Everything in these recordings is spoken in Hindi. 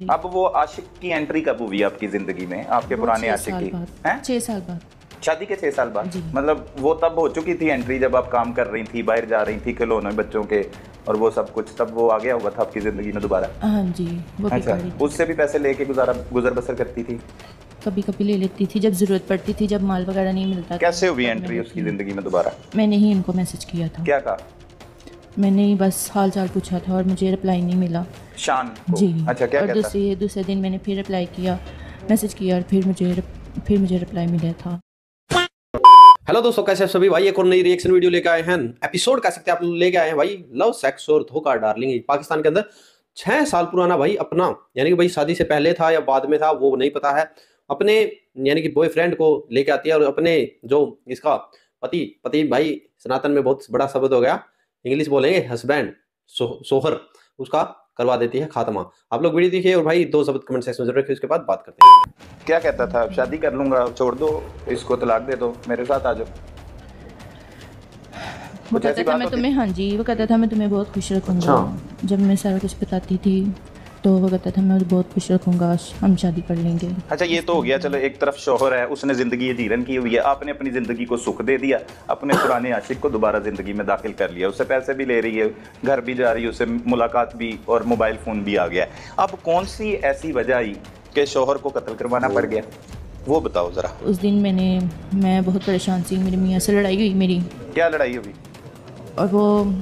अब वो आशिक की एंट्री कब हुई आपकी जिंदगी में, आपके पुराने आशिक की? हैं 6 साल बाद। शादी के 6 साल बाद? मतलब वो तब हो चुकी थी एंट्री जब आप काम कर रही थी, बाहर जा रही थी खिलौने बच्चों के और वो सब कुछ, तब वो आ गया होगा था आपकी जिंदगी में दोबारा? हाँ जी, वो भी अच्छा, उससे भी पैसे लेके गुजर बसर करती थी? कभी कभी ले लेती थी जब जरूरत पड़ती थी, जब माल वगैरह नहीं मिलता। कैसे हुई एंट्री उसकी जिंदगी में दोबारा? मैंने ही इनको मैसेज किया था। क्या कहा? मैंने ही बस हाल चाल पूछा था और मुझे रिप्लाई नहीं मिला। शान को? जी। अच्छा, क्या और कहता? दूसरे दिन मैंने फिर रिप्लाई किया, मैसेज किया और फिर मुझे रिप्लाई मिला था। हेलो दोस्तों, कैसे हैं सभी भाई? एक और नई रिएक्शन वीडियो लेके आए हैं। एपिसोड कह सकते हैं आप लेके आए हैं भाई, लव सेक्स और धोखा डार्लिंग। पाकिस्तान के अंदर 6 साल पुराना भाई अपना, यानी कि भाई शादी से पहले था या बाद में था वो नहीं पता है, अपने यानी कि बॉयफ्रेंड को लेके आती है और अपने जो इसका पति भाई सनातन में बहुत बड़ा शब्द हो गया, इंग्लिश बोलेंगे हस्बैंड, सोहर, उसका करवा देती है खात्मा। आप लोग वीडियो देखिए और भाई 2 शब्द कमेंट सेक्शन में जरूर रखिए, उसके बाद बात करते हैं। क्या कहता था? शादी कर लूंगा, छोड़ दो इसको, तलाक दे दो, मेरे साथ आ जाओ। वो कहता था मैं तुम्हें, हाँ जी, वो कहता था मैं तुम्हें बहुत खुश रखूंगा। जब मैं सारा कुछ बताती थी तो वो कहता था मैं बहुत खुश रखूंगा, हम शादी कर लेंगे। अच्छा, ये तो हो गया। चलो, एक तरफ शोहर है, उसने जिंदगी जीरन की हुई है, आपने अपनी जिंदगी को सुख दे दिया, अपने पुराने आशिक को दोबारा जिंदगी में दाखिल कर लिया, उससे पैसे भी ले रही है, घर भी जा रही है, उससे मुलाकात भी और मोबाइल फोन भी आ गया। अब कौन सी ऐसी वजह आई कि शोहर को कत्ल करवाना पड़ गया, वो बताओ जरा। उस दिन मैं बहुत परेशान थी, मेरी मियाँ से लड़ाई हुई मेरी। क्या लड़ाई हुई? और वो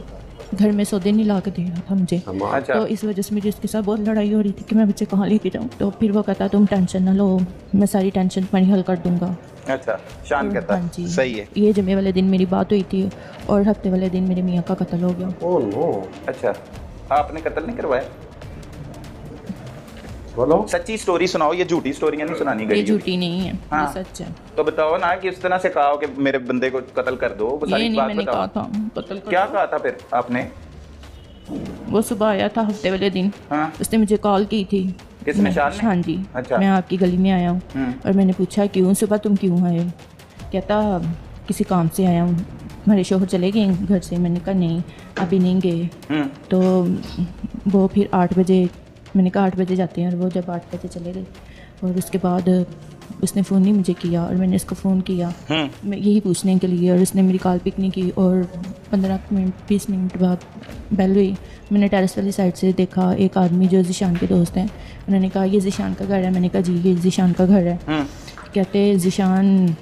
घर में सौदे नहीं ला के दे रहा था मुझे। अच्छा। तो इस वजह से मेरी उसके साथ बहुत लड़ाई हो रही थी कि मैं बच्चे कहाँ लेके जाऊँ। तो फिर वो कहता तुम टेंशन ना लो, मैं सारी टेंशन तुम्हारी हल कर दूंगा। अच्छा, शान कहता? हाँ जी, सही है। ये जुमे वाले दिन मेरी बात हुई थी और हफ्ते वाले दिन मेरे मियाँ का कत्ल हो गया। Oh no. अच्छा, आपने कत्ल नहीं करवाया? बोलो सच्ची स्टोरी सुनाओ, ये झूठी स्टोरियां नहीं सुनानी गई। ये झूठी नहीं है, हाँ। ये सच है। तो बताओ ना कि इस तरह से कहा कि मेरे बंदे को कत्ल कर दो, वो सारी बात मैंने बताओ। कहा था कत्ल कर क्या दो। कहा था फिर आपने? वो सुबह आया था हफ्ते वाले दिन। हाँ। उसने मुझे कॉल की थी। किसने? शान ने? हाँ जी। अच्छा। मैं आपकी गली में आया हूँ और मैंने पूछा क्यों सुबह तुम क्यों आए? कहता किसी काम से आया हूँ, हमारे शोहर चले गए घर से। मैंने कहा नहीं अभी नहीं गए। तो वो फिर 8 बजे, मैंने कहा 8 बजे जाते हैं, और वो जब 8 बजे चले गए और उसके बाद उसने फ़ोन नहीं मुझे किया और मैंने इसको फ़ोन किया मैं यही पूछने के लिए, और उसने मेरी कॉल पिक नहीं की। और 15 मिनट 20 मिनट बाद बेल हुई। मैंने टेरेस वाली साइड से देखा एक आदमी जो ज़ीशान के दोस्त हैं, उन्होंने कहा ये ज़ीशान का घर है। मैंने कहा जी ये ज़ीशान का घर है। कहते ज़ीशान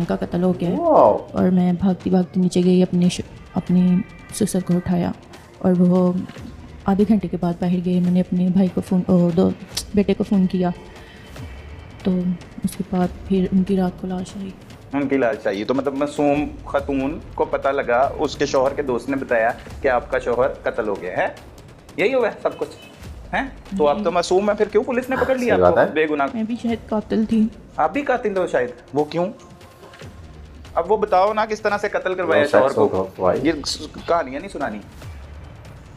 का कत्ल हो गया। और मैं भागती नीचे गई, अपनी ससुर को उठाया और वो आधे घंटे के बाद बाहर गए। मैंने अपने भाई को बेटे को फ़ोन किया, तो उसके बाद फिर उनकी रात को लाश आई। उनकी लाश आई? तो मतलब मासूम खतून को पता लगा, उसके शौहर के दोस्त ने बताया कि आपका शौहर कत्ल हो गया है, यही हुआ है सब कुछ है? तो आप तो मासूम है, फिर क्यों पुलिस ने पकड़ लिया आपको बेगुनाह? मैं भी शायद कातिल थी। आप भी कातिल हो शायद, वो क्यों? अब वो बताओ ना किस तरह से कत्ल करवाया शौहर को। ये कहानियां नहीं सुनानी,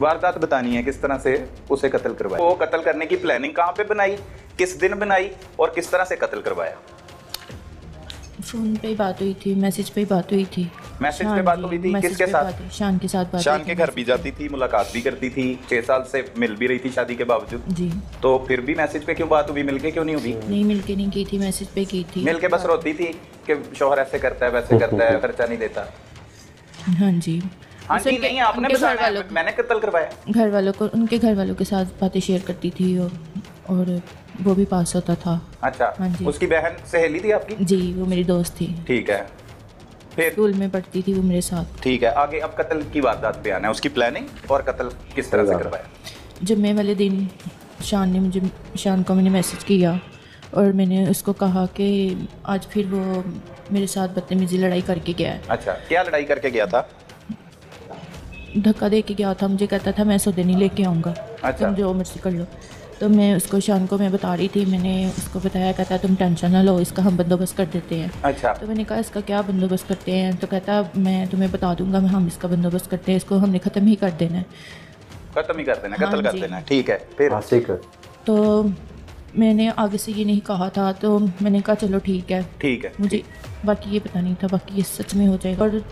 वारदात बतानी है किस तरह से उसे कत्ल करवाया। वो कत्ल करने की प्लानिंग कहाँ पे बनाई, किस दिन बनाई और किस तरह से कत्ल करवाया? फ़ोन पे ही बात हुई थी, मैसेज पे ही बात हुई थी। मैसेज पे बात हुई थी? किसके साथ? शान के साथ बात। शान के घर भी जाती थी, मुलाकात भी करती थी, 6 साल से मिल भी रही थी शादी के बावजूद। जी। तो फिर भी मैसेज पे क्यों बात हुई, मिलके क्यों नहीं हुई? नहीं मिलके नहीं की थी, मैसेज पे की थी। मिलके बस रोती थी कि शौहर ऐसे करता है वैसे करता है, खर्चा नहीं देता। हाँ जी। हाँ जी, नहीं आपने बताया मैंने कत्ल करवाया। उनके घर वालों के साथ बातें शेयर करती थी और वो भी पास होता था। अच्छा। हाँ जी। उसकी बहन सहेली थी आपकी? जी, वो मेरी दोस्त थी। ठीक है, फिर स्कूल में पढ़ती थी वो मेरे साथ। ठीक है, आगे अब कत्ल की वारदात पे आना है, उसकी प्लानिंग और कत्ल किस तरह से करवाया। जुम्मे वाले दिन शान को मैंने मैसेज किया और मैंने उसको कहा कि आज फिर वो मेरे साथ बदतमीजी लड़ाई करके गया है। अच्छा, क्या लड़ाई करके गया था? धक्का दे के गया था, मुझे कहता था मैं सौदे नहीं लेके आऊँगा। अच्छा। तुम जो मर्जी कर लो। तो मैं उसको शान को मैं बता रही थी, मैंने उसको बताया, कहता तुम टेंशन ना लो, इसका हम बंदोबस्त कर देते हैं। अच्छा। तो मैंने कहा इसका क्या बंदोबस्त करते हैं? तो कहता मैं तुम्हें बता दूंगा, हम इसका बंदोबस्त करते हैं, इसको हमने ख़त्म ही कर देना है। ख़त्म ही कर देना, कत्ल हाँ कर देना, ठीक है। फिर तो मैंने आगे से ये नहीं कहा था, तो मैंने कहा चलो ठीक है। मुझे बाकी ये पता नहीं था, बाकी ये सच में हो जाएगा। और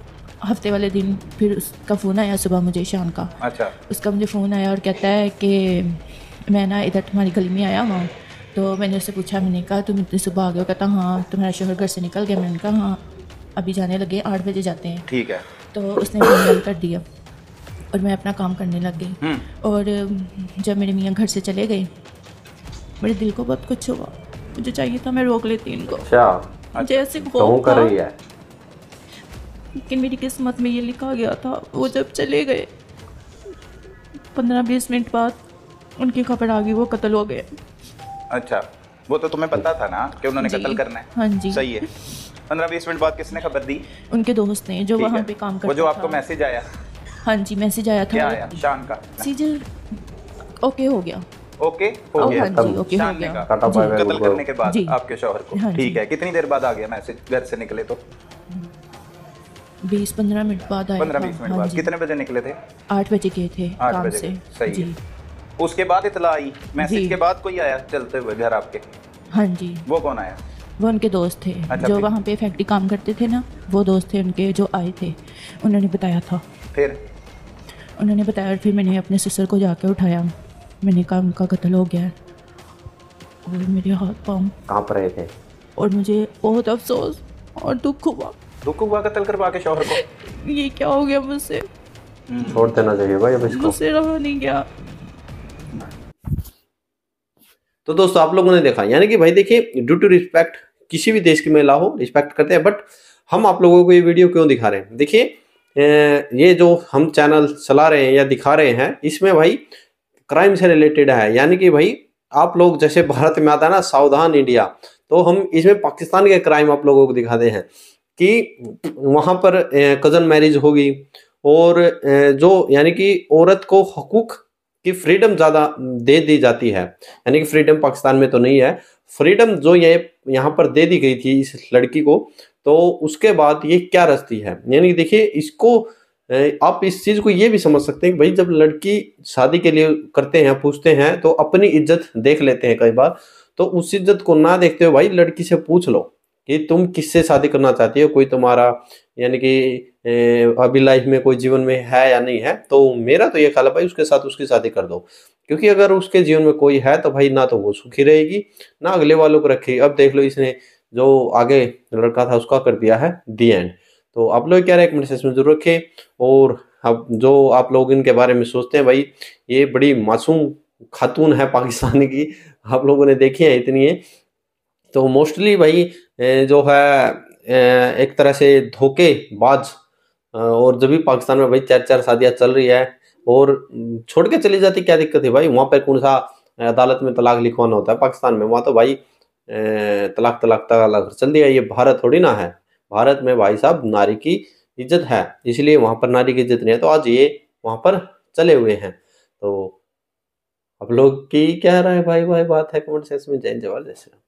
हफ्ते वाले दिन फिर उसका फ़ोन आया सुबह मुझे, शान का। अच्छा। उसका मुझे फ़ोन आया और कहता है कि मैं ना इधर तुम्हारी गली में आया हुआ हूँ। तो मैंने उससे पूछा, मैंने कहा तुम इतनी सुबह आ गए हो? कहता हाँ, तुम्हारा शोहर घर से निकल गया। मैंने कहा हाँ, अभी जाने लगे, 8 बजे जाते हैं। ठीक है। तो उसने फोन बंद कर दिया और मैं अपना काम करने लग गई। और जब मेरे मियाँ घर से चले गए, मेरे दिल को बहुत कुछ हुआ। मुझे चाहिए था मैं रोक लेती इनको। अच्छा, जैसे तो कर रही है। लेकिन मेरी किस्मत में ये लिखा गया था। वो जब चले गए 15-20 मिनट बाद उनकी खबर आ गई, वो कत्ल हो गए। अच्छा, वो तो तुम्हें पता था ना कि उन्होंने जी। कत्ल करना है? हाँ जी। सही है। 15-20 मिनट बाद किसने खबर दी? उनके दोस्त ने, जो ठीक वहाँ है। पे काम वो करता जो आपको था। मैसेज आया, हाँ जी, मैसेज आया था। क्या आया? शान का मैसेज ओके हो गया। ओके हो गया। हाँ जी, ओके हो शान ने गया। कहा जी। कत्ल करने के बाद जी। आपके शौहर को। हाँ ठीक जी। है, कितनी देर बाद आ गया मैसेज घर से निकले? तो 20-15 मिनट बाद आया 15-20 था। मिनट हाँ बाद। जी। कितने बजे निकले थे? 8 बजे गए थे 8 काम बजे से। सही जी। है। उसके बाद इतला आई, मैसेज जी। के बाद कोई आया चलते हुए घर आपके? हाँ जी, वो कौन आया? वो उनके दोस्त थे। अच्छा, जो फिर? वहाँ पे फैक्ट्री काम करते थे ना, वो दोस्त थे उनके जो आए थे। उन्होंने बताया था। फिर उन्होंने बताया और फिर मैंने अपने सिस्टर को जाकर उठाया। मैंने कहा उनका कत्ल हो गया है। और मेरे हाथ पाँव कांप रहे थे। और मुझे बहुत अफसोस और दुख हुआ। दुख हुआ कत्ल करवा के शौहर को? ये क्या हो गया मुझसे? छोड़ देना चाहिए भाई अब इसको। मुझसे रहा नहीं गया। तो दोस्तों आप लोगों ने देखा, यानी कि भाई देखिए, ड्यू टू रिस्पेक्ट, किसी भी देश की महिला हो रिस्पेक्ट करते हैं, बट हम आप लोगों को ये वीडियो क्यों दिखा रहे हैं? देखिए, ये जो हम चैनल चला रहे हैं या दिखा रहे हैं, इसमें भाई क्राइम से रिलेटेड है। यानी कि भाई आप लोग, जैसे भारत में आता है ना सावधान इंडिया, तो हम इसमें पाकिस्तान के क्राइम आप लोगों को दिखाते हैं कि वहां पर कजन मैरिज होगी और जो यानी कि औरत को हकूक की फ्रीडम ज़्यादा दे दी जाती है। यानी कि फ्रीडम पाकिस्तान में तो नहीं है, फ्रीडम जो ये यहाँ पर दे दी गई थी इस लड़की को, तो उसके बाद ये क्या रचती है। यानी कि देखिए, इसको आप इस चीज़ को ये भी समझ सकते हैं कि भाई जब लड़की शादी के लिए करते हैं, पूछते हैं, तो अपनी इज्जत देख लेते हैं कई बार। तो उस इज्जत को ना देखते हुए भाई लड़की से पूछ लो कि तुम किससे शादी करना चाहती हो, कोई तुम्हारा यानी कि अभी लाइफ में कोई जीवन में है या नहीं है। तो मेरा तो ये ख्याल है भाई उसके साथ उसकी शादी कर दो, क्योंकि अगर उसके जीवन में कोई है तो भाई ना तो वो सुखी रहेगी ना अगले वालों को रखेगी। अब देख लो, इसने जो आगे लड़का था उसका कर दिया है दी एंड। तो आप लोग क्या रेकमेंड सेक्शन में जरूर रखें। और अब जो आप लोग इनके बारे में सोचते हैं, भाई ये बड़ी मासूम खातून है पाकिस्तानी की, आप लोगों ने देखी है इतनी है। तो मोस्टली भाई जो है एक तरह से धोखेबाज, और जब भी पाकिस्तान में भाई 4-4 शादियाँ चल रही है और छोड़ के चली जाती, क्या दिक्कत है भाई? वहाँ पर कौन सा अदालत में तलाक लिखवाना होता है? पाकिस्तान में वहाँ तो भाई तलाक तलाक तलाक चल दिया। ये भारत थोड़ी ना है। भारत में भाई साहब नारी की इज्जत है, इसलिए वहाँ पर नारी की इज्जत नहीं है, तो आज ये वहाँ पर चले हुए हैं। तो आप लोग की क्या राय भाई बात है कमेंट सेक्शन में। जय जवाहर, जय श्री राम।